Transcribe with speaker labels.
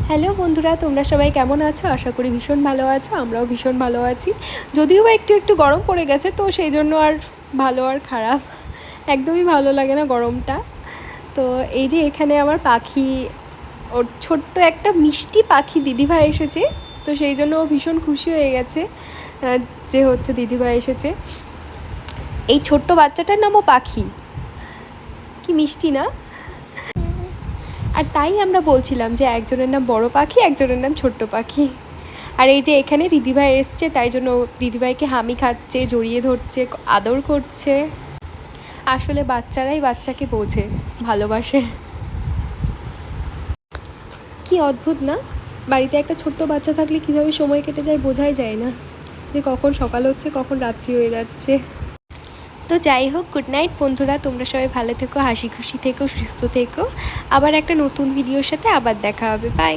Speaker 1: Hello বন্ধুরা, তোমরা সবাই কেমন আছো? আশা করি ভীষণ ভালো আছো। আমরাও ভীষণ ভালো আছি। যদিও বা একটু একটু গরম পড়ে গেছে, তো সেই জন্য আর ভালো আর খারাপ একদমই ভালো লাগে না গরমটা। তো এই যে এখানে আমার পাখি, ওর ছোট্ট একটা মিষ্টি পাখি দিদিভাই এসেছে। তো সেই জন্য ও ভীষণ খুশি হয়ে গেছে যে হচ্ছে দিদিভাই এসেছে। এই ছোট্ট বাচ্চাটার নামও পাখি। কি মিষ্টি না? আর তাই আমরা বলছিলাম যে একজনের নাম বড় পাখি, একজনের নাম ছোট্ট পাখি। আর এই যে এখানে দিদিভাই এসছে, তাই জন্য দিদিভাইকে হামি খাচ্ছে, জড়িয়ে ধরছে, আদর করছে। আসলে বাচ্চারাই বাচ্চাকে বোঝে, ভালোবাসে। কি অদ্ভুত না? বাড়িতে একটা ছোট্ট বাচ্চা থাকলে কীভাবে সময় কেটে যায় বোঝাই যায় না, যে কখন সকাল হচ্ছে কখন রাত্রি হয়ে যাচ্ছে। তো যাই হোক, গুড নাইট বন্ধুরা, তোমরা সবাই ভালো থেকো, হাসি খুশি থেকো, সুস্থ থেকো। আবার একটা নতুন ভিডিওর সাথে আবার দেখা হবে। বাই।